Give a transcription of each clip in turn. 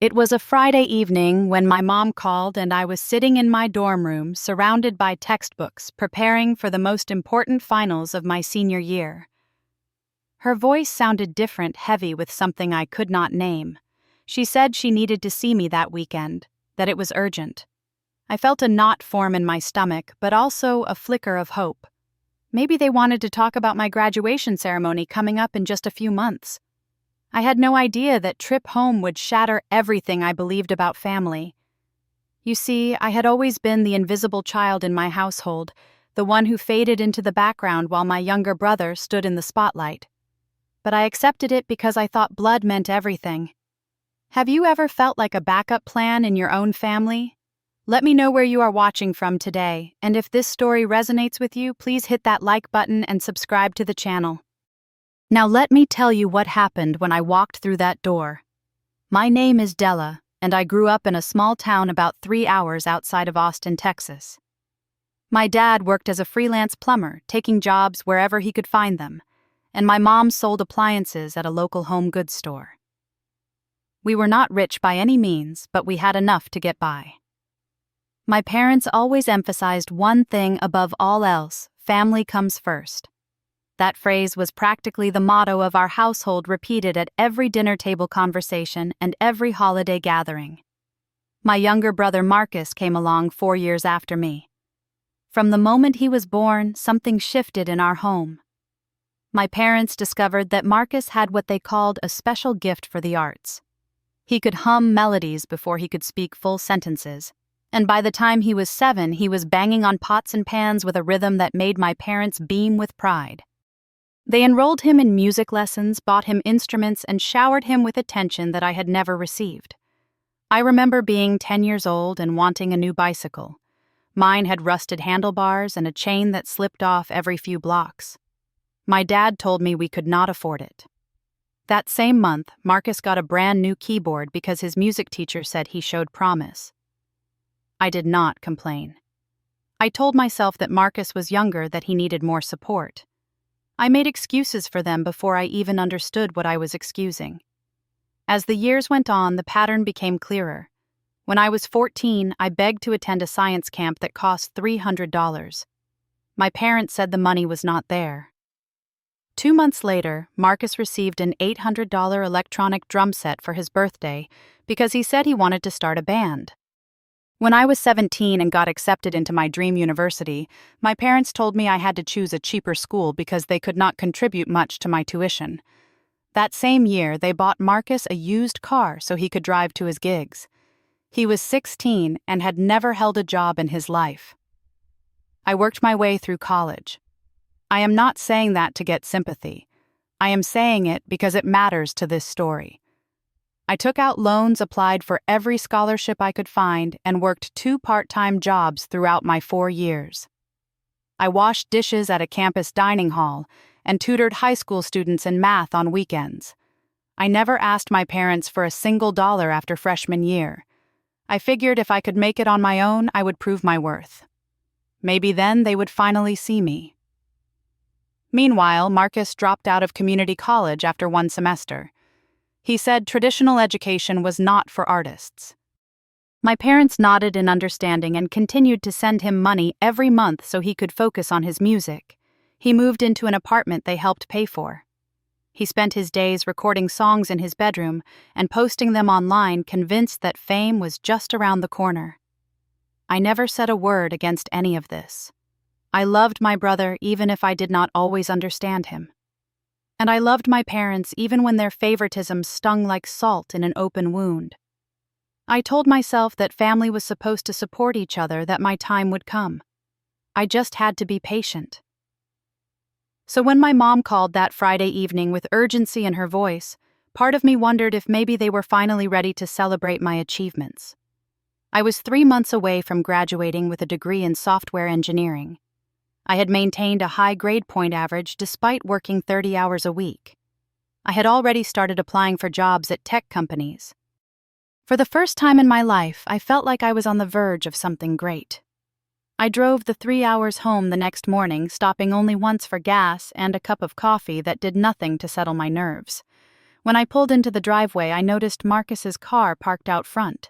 It was a Friday evening when my mom called and I was sitting in my dorm room surrounded by textbooks preparing for the most important finals of my senior year. Her voice sounded different, heavy with something I could not name. She said she needed to see me that weekend, that it was urgent. I felt a knot form in my stomach, but also a flicker of hope. Maybe they wanted to talk about my graduation ceremony coming up in just a few months. I had no idea that trip home would shatter everything I believed about family. You see, I had always been the invisible child in my household, the one who faded into the background while my younger brother stood in the spotlight. But I accepted it because I thought blood meant everything. Have you ever felt like a backup plan in your own family? Let me know where you are watching from today, and if this story resonates with you, please hit that like button and subscribe to the channel. Now let me tell you what happened when I walked through that door. My name is Della, and I grew up in a small town about 3 hours outside of Austin, Texas. My dad worked as a freelance plumber, taking jobs wherever he could find them, and my mom sold appliances at a local home goods store. We were not rich by any means, but we had enough to get by. My parents always emphasized one thing above all else: family comes first. That phrase was practically the motto of our household, repeated at every dinner table conversation and every holiday gathering. My younger brother Marcus came along 4 years after me. From the moment he was born, something shifted in our home. My parents discovered that Marcus had what they called a special gift for the arts. He could hum melodies before he could speak full sentences, and by the time he was 7, he was banging on pots and pans with a rhythm that made my parents beam with pride. They enrolled him in music lessons, bought him instruments, and showered him with attention that I had never received. I remember being 10 years old and wanting a new bicycle. Mine had rusted handlebars and a chain that slipped off every few blocks. My dad told me we could not afford it. That same month, Marcus got a brand new keyboard because his music teacher said he showed promise. I did not complain. I told myself that Marcus was younger, that he needed more support. I made excuses for them before I even understood what I was excusing. As the years went on, the pattern became clearer. When I was 14, I begged to attend a science camp that cost $300. My parents said the money was not there. 2 months later, Marcus received an $800 electronic drum set for his birthday because he said he wanted to start a band. When I was 17 and got accepted into my dream university, my parents told me I had to choose a cheaper school because they could not contribute much to my tuition. That same year, they bought Marcus a used car so he could drive to his gigs. He was 16 and had never held a job in his life. I worked my way through college. I am not saying that to get sympathy. I am saying it because it matters to this story. I took out loans, applied for every scholarship I could find, and worked 2 part-time jobs throughout my 4 years. I washed dishes at a campus dining hall and tutored high school students in math on weekends. I never asked my parents for a single dollar after freshman year. I figured if I could make it on my own, I would prove my worth. Maybe then they would finally see me. Meanwhile, Marcus dropped out of community college after 1 semester. He said traditional education was not for artists. My parents nodded in understanding and continued to send him money every month so he could focus on his music. He moved into an apartment they helped pay for. He spent his days recording songs in his bedroom and posting them online, convinced that fame was just around the corner. I never said a word against any of this. I loved my brother even if I did not always understand him. And I loved my parents even when their favoritism stung like salt in an open wound. I told myself that family was supposed to support each other, that my time would come. I just had to be patient. So when my mom called that Friday evening with urgency in her voice, part of me wondered if maybe they were finally ready to celebrate my achievements. I was 3 months away from graduating with a degree in software engineering. I had maintained a high grade point average despite working 30 hours a week. I had already started applying for jobs at tech companies. For the first time in my life, I felt like I was on the verge of something great. I drove the 3 hours home the next morning, stopping only once for gas and a cup of coffee that did nothing to settle my nerves. When I pulled into the driveway, I noticed Marcus's car parked out front.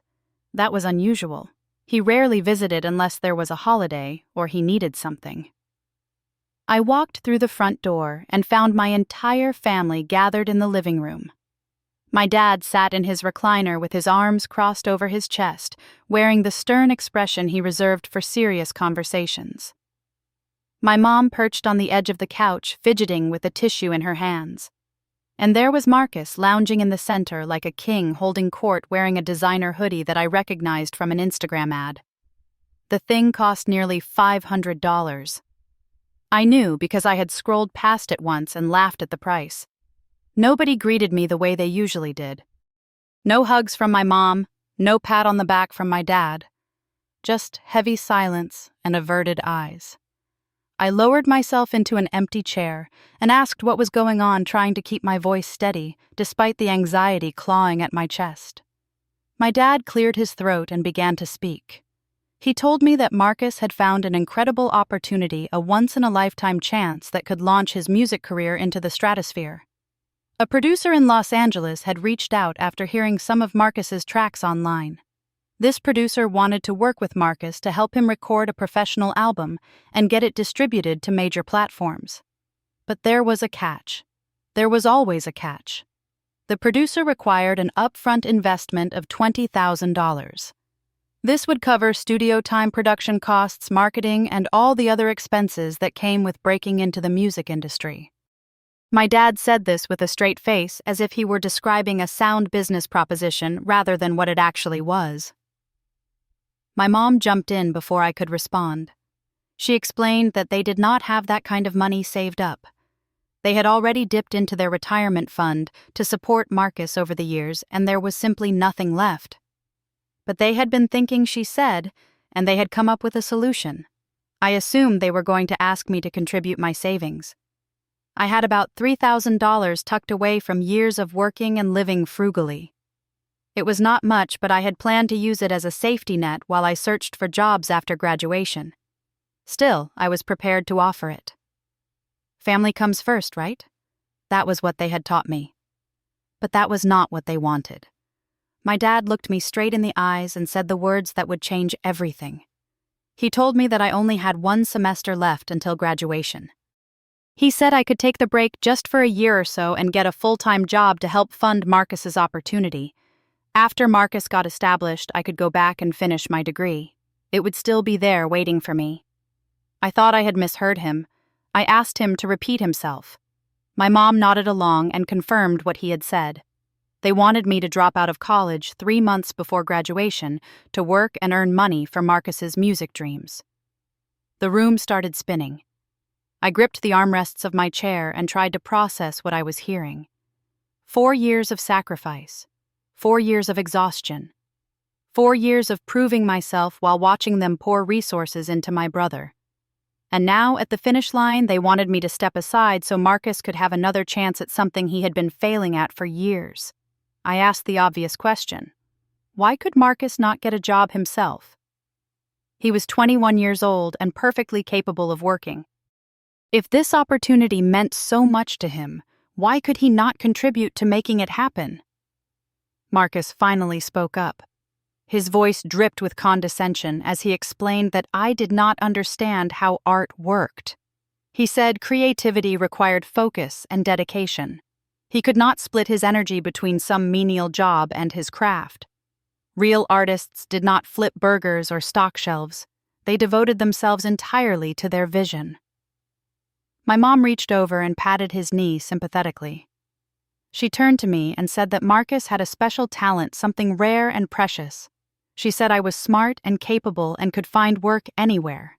That was unusual. He rarely visited unless there was a holiday or he needed something. I walked through the front door and found my entire family gathered in the living room. My dad sat in his recliner with his arms crossed over his chest, wearing the stern expression he reserved for serious conversations. My mom perched on the edge of the couch, fidgeting with a tissue in her hands. And there was Marcus lounging in the center like a king holding court, wearing a designer hoodie that I recognized from an Instagram ad. The thing cost nearly $500. I knew because I had scrolled past it once and laughed at the price. Nobody greeted me the way they usually did. No hugs from my mom, no pat on the back from my dad. Just heavy silence and averted eyes. I lowered myself into an empty chair and asked what was going on, trying to keep my voice steady, despite the anxiety clawing at my chest. My dad cleared his throat and began to speak. He told me that Marcus had found an incredible opportunity, a once-in-a-lifetime chance that could launch his music career into the stratosphere. A producer in Los Angeles had reached out after hearing some of Marcus's tracks online. This producer wanted to work with Marcus to help him record a professional album and get it distributed to major platforms. But there was a catch. There was always a catch. The producer required an upfront investment of $20,000. This would cover studio time, production costs, marketing, and all the other expenses that came with breaking into the music industry. My dad said this with a straight face, as if he were describing a sound business proposition rather than what it actually was. My mom jumped in before I could respond. She explained that they did not have that kind of money saved up. They had already dipped into their retirement fund to support Marcus over the years, and there was simply nothing left. But they had been thinking, she said, and they had come up with a solution. I assumed they were going to ask me to contribute my savings. I had about $3,000 tucked away from years of working and living frugally. It was not much, but I had planned to use it as a safety net while I searched for jobs after graduation. Still, I was prepared to offer it. Family comes first, right? That was what they had taught me. But that was not what they wanted. My dad looked me straight in the eyes and said the words that would change everything. He told me that I only had 1 semester left until graduation. He said I could take the break just for a year or so and get a full-time job to help fund Marcus's opportunity. After Marcus got established, I could go back and finish my degree. It would still be there waiting for me. I thought I had misheard him. I asked him to repeat himself. My mom nodded along and confirmed what he had said. They wanted me to drop out of college 3 months before graduation to work and earn money for Marcus's music dreams. The room started spinning. I gripped the armrests of my chair and tried to process what I was hearing. 4 years of sacrifice. 4 years of exhaustion. 4 years of proving myself while watching them pour resources into my brother. And now, at the finish line, they wanted me to step aside so Marcus could have another chance at something he had been failing at for years. I asked the obvious question. Why could Marcus not get a job himself? He was 21 years old and perfectly capable of working. If this opportunity meant so much to him, why could he not contribute to making it happen? Marcus finally spoke up. His voice dripped with condescension as he explained that I did not understand how art worked. He said creativity required focus and dedication. He could not split his energy between some menial job and his craft. Real artists did not flip burgers or stock shelves. They devoted themselves entirely to their vision. My mom reached over and patted his knee sympathetically. She turned to me and said that Marcus had a special talent, something rare and precious. She said I was smart and capable and could find work anywhere.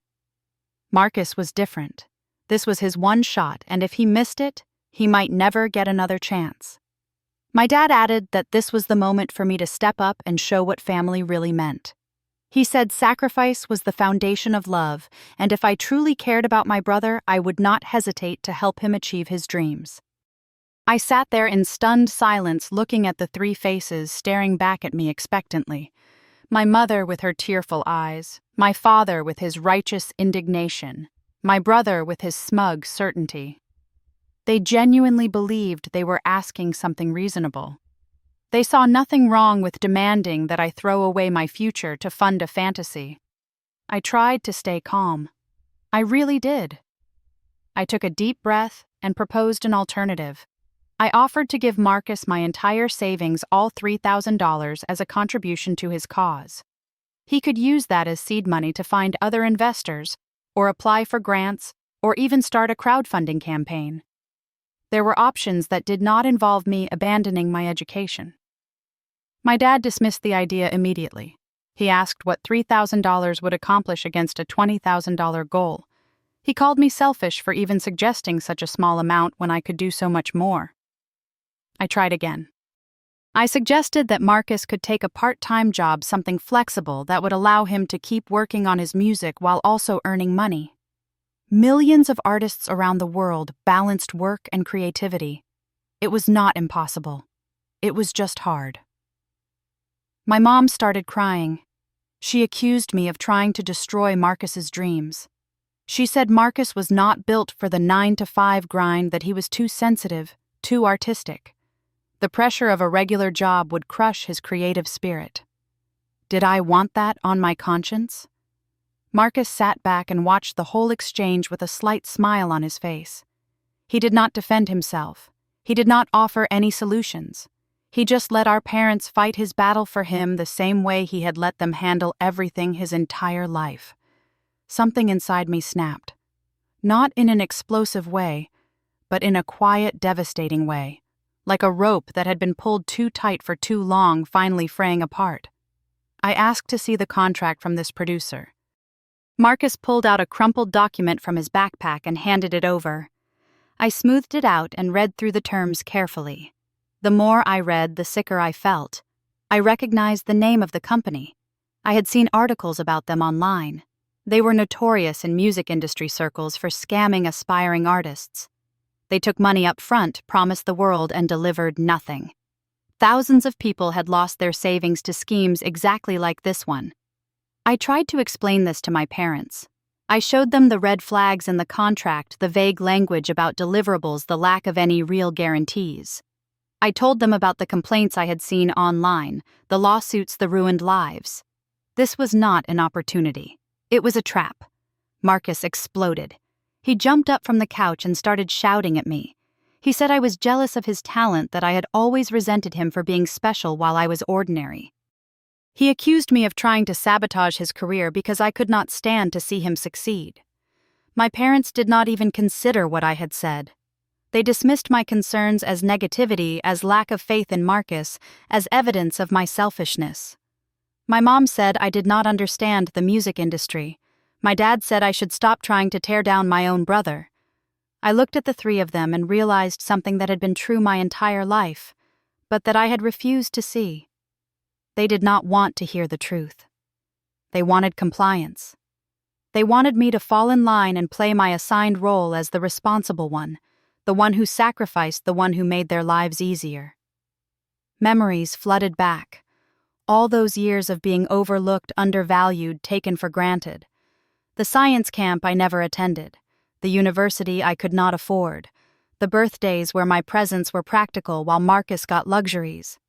Marcus was different. This was his one shot, and if he missed it, he might never get another chance. My dad added that this was the moment for me to step up and show what family really meant. He said sacrifice was the foundation of love, and if I truly cared about my brother, I would not hesitate to help him achieve his dreams. I sat there in stunned silence, looking at the 3 faces staring back at me expectantly. My mother with her tearful eyes, my father with his righteous indignation, my brother with his smug certainty. They genuinely believed they were asking something reasonable. They saw nothing wrong with demanding that I throw away my future to fund a fantasy. I tried to stay calm. I really did. I took a deep breath and proposed an alternative. I offered to give Marcus my entire savings, all $3,000, as a contribution to his cause. He could use that as seed money to find other investors, or apply for grants, or even start a crowdfunding campaign. There were options that did not involve me abandoning my education. My dad dismissed the idea immediately. He asked what $3,000 would accomplish against a $20,000 goal. He called me selfish for even suggesting such a small amount when I could do so much more. I tried again. I suggested that Marcus could take a part-time job, something flexible that would allow him to keep working on his music while also earning money. Millions of artists around the world balanced work and creativity. It was not impossible. It was just hard. My mom started crying. She accused me of trying to destroy Marcus's dreams. She said Marcus was not built for the 9-to-5 grind, that he was too sensitive, too artistic. The pressure of a regular job would crush his creative spirit. Did I want that on my conscience? Marcus sat back and watched the whole exchange with a slight smile on his face. He did not defend himself. He did not offer any solutions. He just let our parents fight his battle for him the same way he had let them handle everything his entire life. Something inside me snapped. Not in an explosive way, but in a quiet, devastating way. Like a rope that had been pulled too tight for too long, finally fraying apart. I asked to see the contract from this producer. Marcus pulled out a crumpled document from his backpack and handed it over. I smoothed it out and read through the terms carefully. The more I read, the sicker I felt. I recognized the name of the company. I had seen articles about them online. They were notorious in music industry circles for scamming aspiring artists. They took money up front, promised the world, and delivered nothing. Thousands of people had lost their savings to schemes exactly like this one. I tried to explain this to my parents. I showed them the red flags in the contract, the vague language about deliverables, the lack of any real guarantees. I told them about the complaints I had seen online, the lawsuits, the ruined lives. This was not an opportunity. It was a trap. Marcus exploded. He jumped up from the couch and started shouting at me. He said I was jealous of his talent, that I had always resented him for being special while I was ordinary. He accused me of trying to sabotage his career because I could not stand to see him succeed. My parents did not even consider what I had said. They dismissed my concerns as negativity, as lack of faith in Marcus, as evidence of my selfishness. My mom said I did not understand the music industry. My dad said I should stop trying to tear down my own brother. I looked at the three of them and realized something that had been true my entire life, but that I had refused to see. They did not want to hear the truth. They wanted compliance. They wanted me to fall in line and play my assigned role as the responsible one, the one who sacrificed, the one who made their lives easier. Memories flooded back. All those years of being overlooked, undervalued, taken for granted. The science camp I never attended, the university I could not afford, the birthdays where my presents were practical while Marcus got luxuries,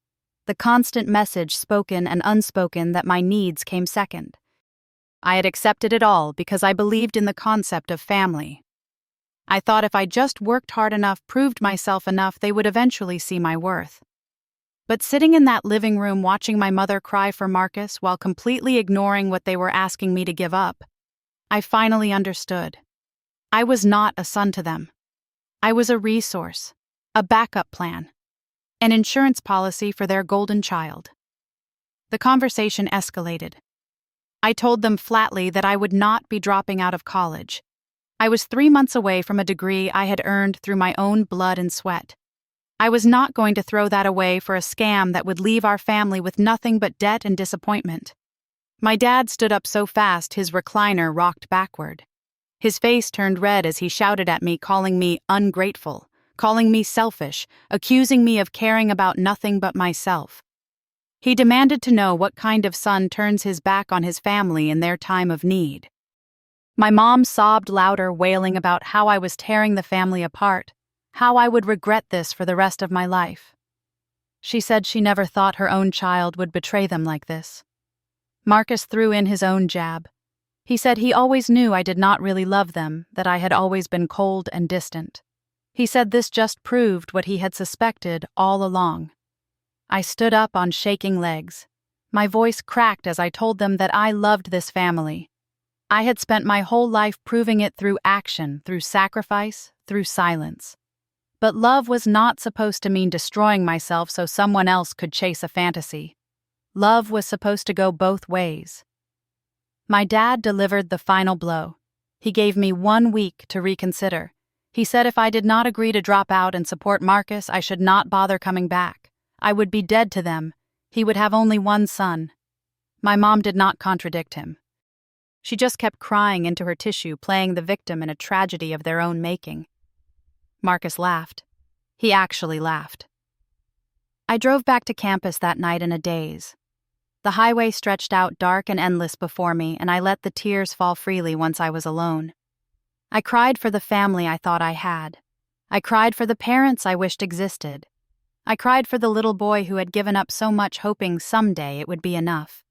the constant message, spoken and unspoken, that my needs came second. I had accepted it all because I believed in the concept of family. I thought if I just worked hard enough, proved myself enough, they would eventually see my worth. But sitting in that living room watching my mother cry for Marcus while completely ignoring what they were asking me to give up, I finally understood. I was not a son to them. I was a resource, a backup plan, an insurance policy for their golden child. The conversation escalated. I told them flatly that I would not be dropping out of college. I was 3 months away from a degree I had earned through my own blood and sweat. I was not going to throw that away for a scam that would leave our family with nothing but debt and disappointment. My dad stood up so fast his recliner rocked backward. His face turned red as he shouted at me, calling me ungrateful, calling me selfish, accusing me of caring about nothing but myself. He demanded to know what kind of son turns his back on his family in their time of need. My mom sobbed louder, wailing about how I was tearing the family apart. How I would regret this for the rest of my life. She said she never thought her own child would betray them like this. Marcus threw in his own jab. He said he always knew I did not really love them, that I had always been cold and distant. He said this just proved what he had suspected all along. I stood up on shaking legs. My voice cracked as I told them that I loved this family. I had spent my whole life proving it through action, through sacrifice, through silence. But love was not supposed to mean destroying myself so someone else could chase a fantasy. Love was supposed to go both ways. My dad delivered the final blow. He gave me 1 week to reconsider. He said if I did not agree to drop out and support Marcus, I should not bother coming back. I would be dead to them. He would have only one son. My mom did not contradict him. She just kept crying into her tissue, playing the victim in a tragedy of their own making. Marcus laughed. He actually laughed. I drove back to campus that night in a daze. The highway stretched out dark and endless before me, and I let the tears fall freely once I was alone. I cried for the family I thought I had. I cried for the parents I wished existed. I cried for the little boy who had given up so much hoping someday it would be enough.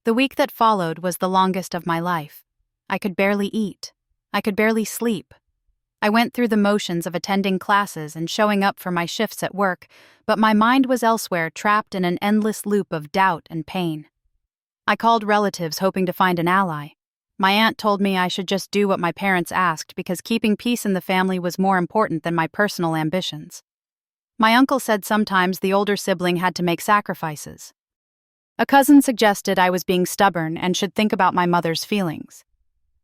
The week that followed was the longest of my life. I could barely eat. I could barely sleep. I went through the motions of attending classes and showing up for my shifts at work, but my mind was elsewhere, trapped in an endless loop of doubt and pain. I called relatives hoping to find an ally. My aunt told me I should just do what my parents asked because keeping peace in the family was more important than my personal ambitions. My uncle said sometimes the older sibling had to make sacrifices. A cousin suggested I was being stubborn and should think about my mother's feelings.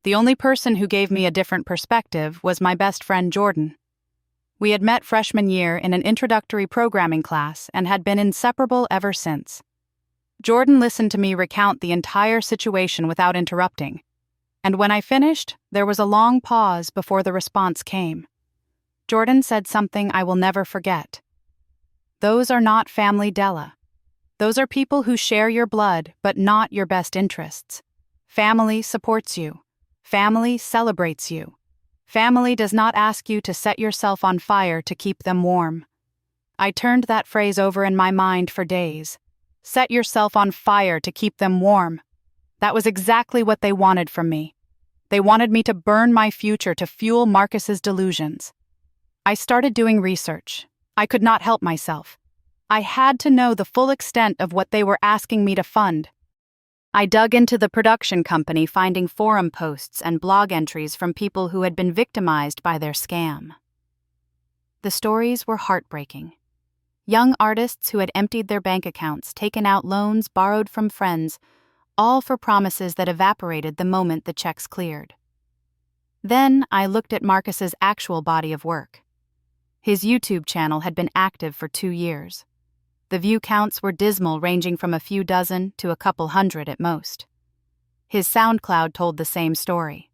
The only person who gave me a different perspective was my best friend Jordan. We had met freshman year in an introductory programming class and had been inseparable ever since. Jordan listened to me recount the entire situation without interrupting, and when I finished, there was a long pause before the response came. Jordan said something I will never forget. Those are not family, Della. Those are people who share your blood, but not your best interests. Family supports you. Family celebrates you. Family does not ask you to set yourself on fire to keep them warm. I turned that phrase over in my mind for days. Set yourself on fire to keep them warm. That was exactly what they wanted from me. They wanted me to burn my future to fuel Marcus's delusions. I started doing research. I could not help myself. I had to know the full extent of what they were asking me to fund. I dug into the production company, finding forum posts and blog entries from people who had been victimized by their scam. The stories were heartbreaking. Young artists who had emptied their bank accounts, taken out loans borrowed from friends, all for promises that evaporated the moment the checks cleared. Then I looked at Marcus's actual body of work. His YouTube channel had been active for 2 years. The view counts were dismal, ranging from a few dozen to a couple hundred at most. His SoundCloud told the same story.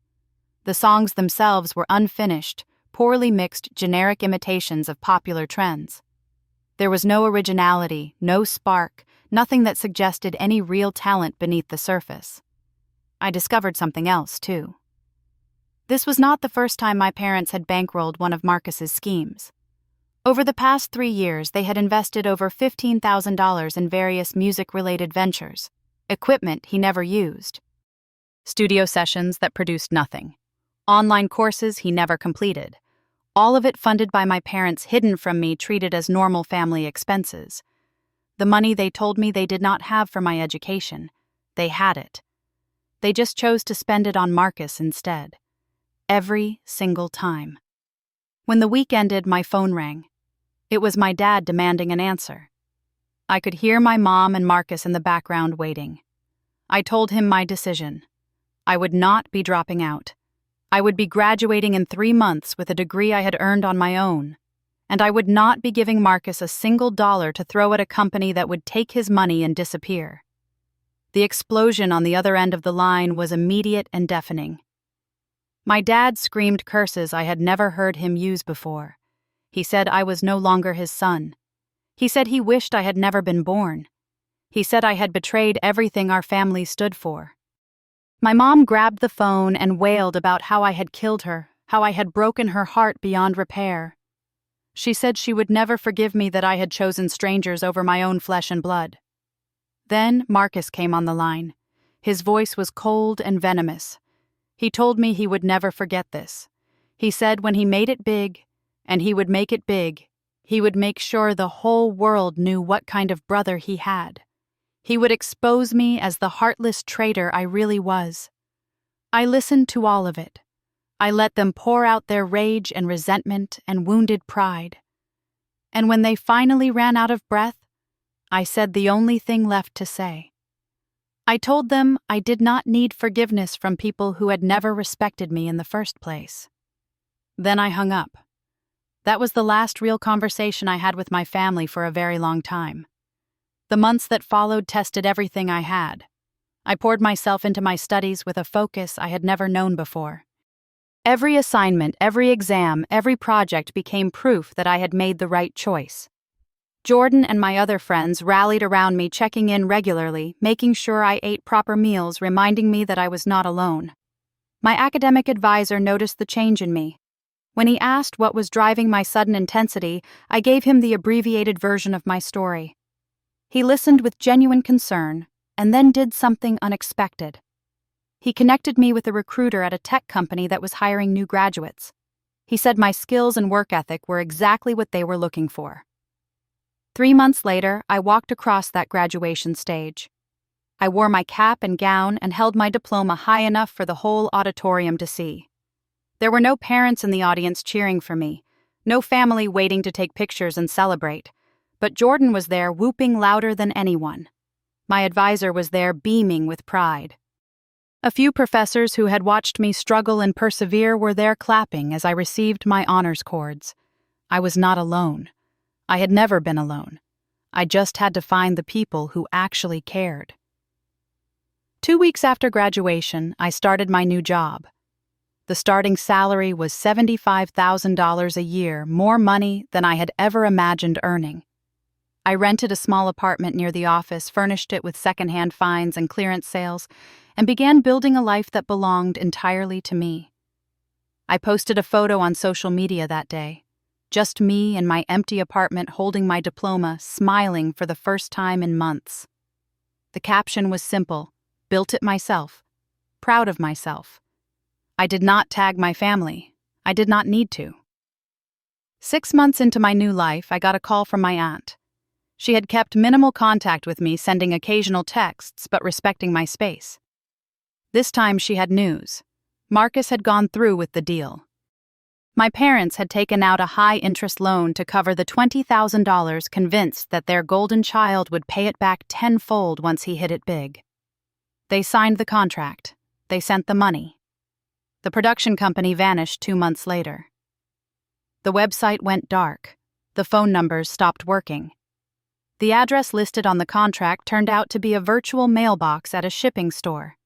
The songs themselves were unfinished, poorly mixed, generic imitations of popular trends. There was no originality, no spark, nothing that suggested any real talent beneath the surface. I discovered something else, too. This was not the first time my parents had bankrolled one of Marcus's schemes. Over the past 3 years, they had invested over $15,000 in various music-related ventures, equipment he never used, studio sessions that produced nothing, online courses he never completed, all of it funded by my parents, hidden from me, treated as normal family expenses. The money they told me they did not have for my education, they had it. They just chose to spend it on Marcus instead. Every single time. When the week ended, my phone rang. It was my dad demanding an answer. I could hear my mom and Marcus in the background waiting. I told him my decision. I would not be dropping out. I would be graduating in 3 months with a degree I had earned on my own. And I would not be giving Marcus a single dollar to throw at a company that would take his money and disappear. The explosion on the other end of the line was immediate and deafening. My dad screamed curses I had never heard him use before. He said I was no longer his son. He said he wished I had never been born. He said I had betrayed everything our family stood for. My mom grabbed the phone and wailed about how I had killed her, how I had broken her heart beyond repair. She said she would never forgive me that I had chosen strangers over my own flesh and blood. Then Marcus came on the line. His voice was cold and venomous. He told me he would never forget this. He said when he made it big, and he would make it big, he would make sure the whole world knew what kind of brother he had. He would expose me as the heartless traitor I really was. I listened to all of it. I let them pour out their rage and resentment and wounded pride. And when they finally ran out of breath, I said the only thing left to say. I told them I did not need forgiveness from people who had never respected me in the first place. Then I hung up. That was the last real conversation I had with my family for a very long time. The months that followed tested everything I had. I poured myself into my studies with a focus I had never known before. Every assignment, every exam, every project became proof that I had made the right choice. Jordan and my other friends rallied around me, checking in regularly, making sure I ate proper meals, reminding me that I was not alone. My academic advisor noticed the change in me. When he asked what was driving my sudden intensity, I gave him the abbreviated version of my story. He listened with genuine concern, and then did something unexpected. He connected me with a recruiter at a tech company that was hiring new graduates. He said my skills and work ethic were exactly what they were looking for. 3 months later, I walked across that graduation stage. I wore my cap and gown and held my diploma high enough for the whole auditorium to see. There were no parents in the audience cheering for me, no family waiting to take pictures and celebrate, but Jordan was there whooping louder than anyone. My advisor was there beaming with pride. A few professors who had watched me struggle and persevere were there clapping as I received my honors cords. I was not alone. I had never been alone. I just had to find the people who actually cared. 2 weeks after graduation, I started my new job. The starting salary was $75,000 a year, more money than I had ever imagined earning. I rented a small apartment near the office, furnished it with secondhand finds and clearance sales, and began building a life that belonged entirely to me. I posted a photo on social media that day. Just me in my empty apartment holding my diploma, smiling for the first time in months. The caption was simple: built it myself, proud of myself. I did not tag my family. I did not need to. 6 months into my new life, I got a call from my aunt. She had kept minimal contact with me, sending occasional texts but respecting my space. This time she had news. Marcus had gone through with the deal. My parents had taken out a high-interest loan to cover the $20,000, convinced that their golden child would pay it back tenfold once he hit it big. They signed the contract. They sent the money. The production company vanished 2 months later. The website went dark. The phone numbers stopped working. The address listed on the contract turned out to be a virtual mailbox at a shipping store.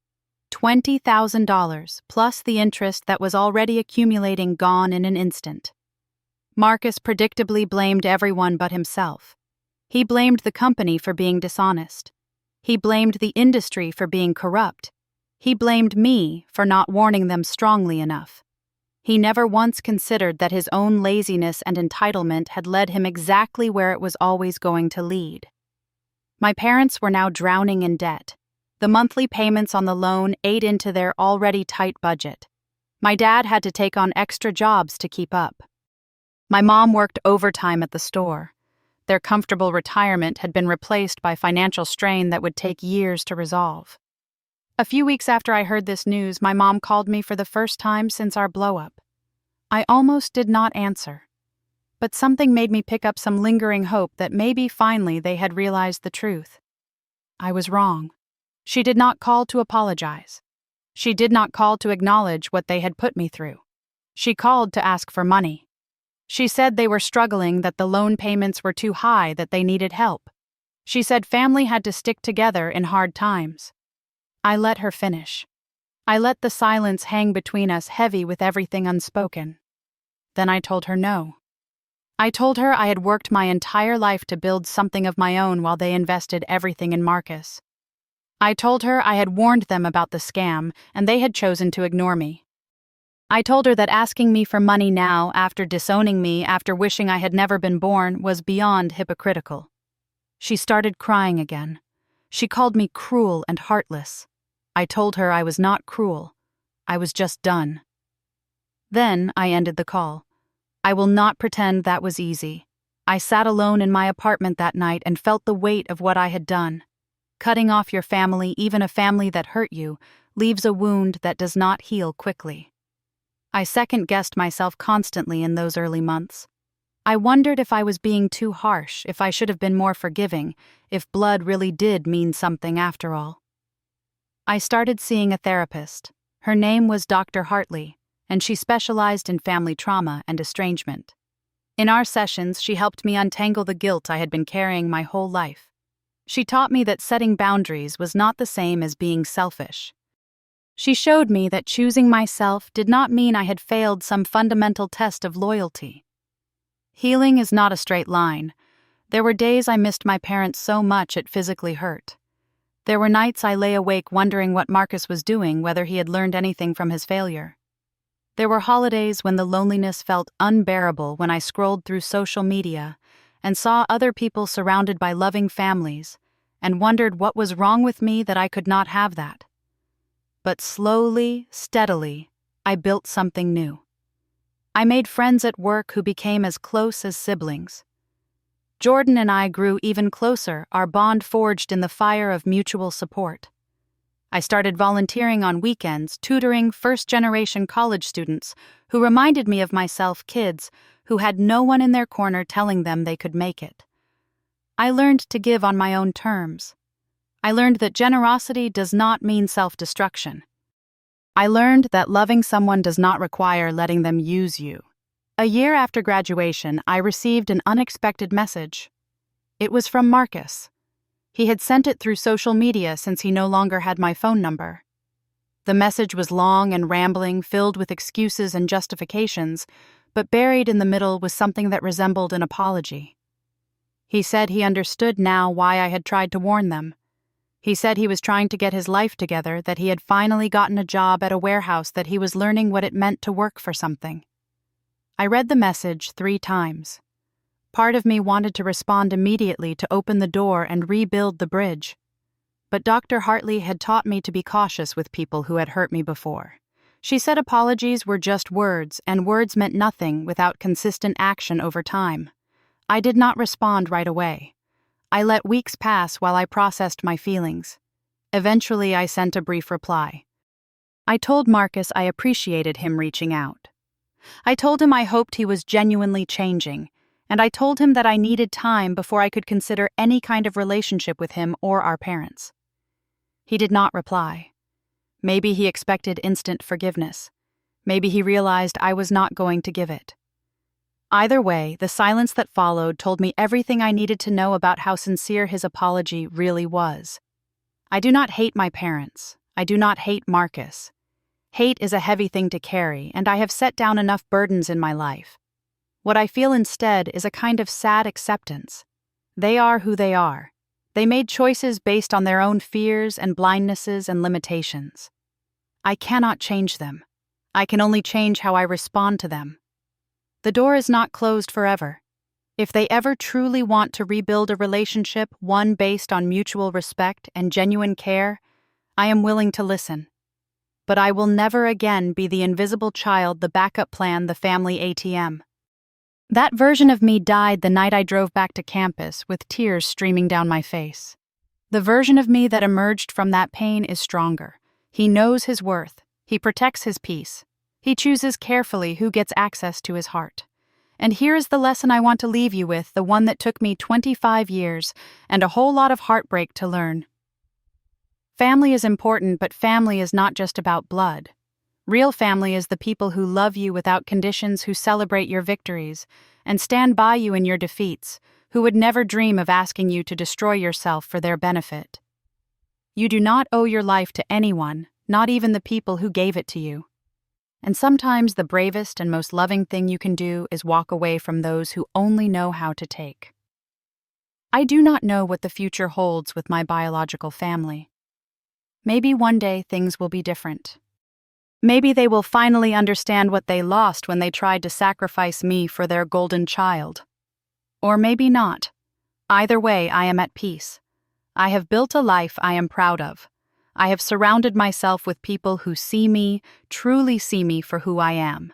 $20,000, plus the interest that was already accumulating, gone in an instant. Marcus predictably blamed everyone but himself. He blamed the company for being dishonest. He blamed the industry for being corrupt. He blamed me for not warning them strongly enough. He never once considered that his own laziness and entitlement had led him exactly where it was always going to lead. My parents were now drowning in debt. The monthly payments on the loan ate into their already tight budget. My dad had to take on extra jobs to keep up. My mom worked overtime at the store. Their comfortable retirement had been replaced by financial strain that would take years to resolve. A few weeks after I heard this news, my mom called me for the first time since our blow-up. I almost did not answer, but something made me pick up some lingering hope that maybe finally they had realized the truth. I was wrong. She did not call to apologize. She did not call to acknowledge what they had put me through. She called to ask for money. She said they were struggling, that the loan payments were too high, that they needed help. She said family had to stick together in hard times. I let her finish. I let the silence hang between us, heavy with everything unspoken. Then I told her no. I told her I had worked my entire life to build something of my own while they invested everything in Marcus. I told her I had warned them about the scam, and they had chosen to ignore me. I told her that asking me for money now, after disowning me, after wishing I had never been born, was beyond hypocritical. She started crying again. She called me cruel and heartless. I told her I was not cruel. I was just done. Then I ended the call. I will not pretend that was easy. I sat alone in my apartment that night and felt the weight of what I had done. Cutting off your family, even a family that hurt you, leaves a wound that does not heal quickly. I second-guessed myself constantly in those early months. I wondered if I was being too harsh, if I should have been more forgiving, if blood really did mean something after all. I started seeing a therapist. Her name was Dr. Hartley, and she specialized in family trauma and estrangement. In our sessions, she helped me untangle the guilt I had been carrying my whole life. She taught me that setting boundaries was not the same as being selfish. She showed me that choosing myself did not mean I had failed some fundamental test of loyalty. Healing is not a straight line. There were days I missed my parents so much it physically hurt. There were nights I lay awake wondering what Marcus was doing, whether he had learned anything from his failure. There were holidays when the loneliness felt unbearable when I scrolled through social media and saw other people surrounded by loving families and wondered what was wrong with me that I could not have that. But slowly, steadily, I built something new. I made friends at work who became as close as siblings. Jordan and I grew even closer, our bond forged in the fire of mutual support. I started volunteering on weekends, tutoring first-generation college students who reminded me of myself, kids who had no one in their corner telling them they could make it. I learned to give on my own terms. I learned that generosity does not mean self-destruction. I learned that loving someone does not require letting them use you. A year after graduation, I received an unexpected message. It was from Marcus. He had sent it through social media since he no longer had my phone number. The message was long and rambling, filled with excuses and justifications, but buried in the middle was something that resembled an apology. He said he understood now why I had tried to warn them. He said he was trying to get his life together, that he had finally gotten a job at a warehouse, that he was learning what it meant to work for something. I read the message 3 times. Part of me wanted to respond immediately to open the door and rebuild the bridge. But Dr. Hartley had taught me to be cautious with people who had hurt me before. She said apologies were just words, and words meant nothing without consistent action over time. I did not respond right away. I let weeks pass while I processed my feelings. Eventually, I sent a brief reply. I told Marcus I appreciated him reaching out. I told him I hoped he was genuinely changing, and I told him that I needed time before I could consider any kind of relationship with him or our parents. He did not reply. Maybe he expected instant forgiveness. Maybe he realized I was not going to give it. Either way, the silence that followed told me everything I needed to know about how sincere his apology really was. I do not hate my parents. I do not hate Marcus. Hate is a heavy thing to carry, and I have set down enough burdens in my life. What I feel instead is a kind of sad acceptance. They are who they are. They made choices based on their own fears and blindnesses and limitations. I cannot change them. I can only change how I respond to them. The door is not closed forever. If they ever truly want to rebuild a relationship, one based on mutual respect and genuine care, I am willing to listen. But I will never again be the invisible child, the backup plan, the family ATM. That version of me died the night I drove back to campus with tears streaming down my face. The version of me that emerged from that pain is stronger. He knows his worth. He protects his peace. He chooses carefully who gets access to his heart. And here is the lesson I want to leave you with, the one that took me 25 years and a whole lot of heartbreak to learn. Family is important, but family is not just about blood. Real family is the people who love you without conditions, who celebrate your victories, and stand by you in your defeats, who would never dream of asking you to destroy yourself for their benefit. You do not owe your life to anyone, not even the people who gave it to you. And sometimes the bravest and most loving thing you can do is walk away from those who only know how to take. I do not know what the future holds with my biological family. Maybe one day things will be different. Maybe they will finally understand what they lost when they tried to sacrifice me for their golden child. Or maybe not. Either way, I am at peace. I have built a life I am proud of. I have surrounded myself with people who see me, truly see me for who I am.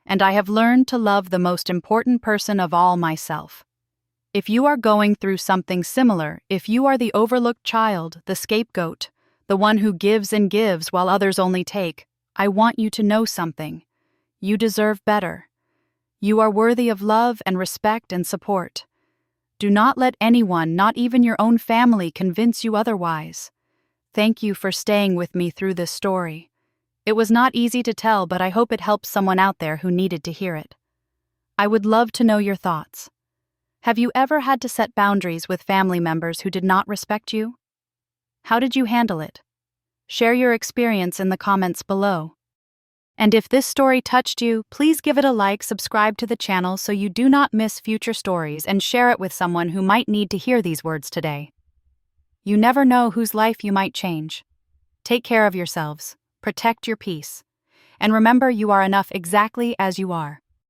And I have learned to love the most important person of all, myself. If you are going through something similar, if you are the overlooked child, the scapegoat, the one who gives and gives while others only take, I want you to know something. You deserve better. You are worthy of love and respect and support. Do not let anyone, not even your own family, convince you otherwise. Thank you for staying with me through this story. It was not easy to tell, but I hope it helps someone out there who needed to hear it. I would love to know your thoughts. Have you ever had to set boundaries with family members who did not respect you? How did you handle it? Share your experience in the comments below. And if this story touched you, please give it a like, subscribe to the channel so you do not miss future stories, and share it with someone who might need to hear these words today. You never know whose life you might change. Take care of yourselves, protect your peace, and remember you are enough exactly as you are.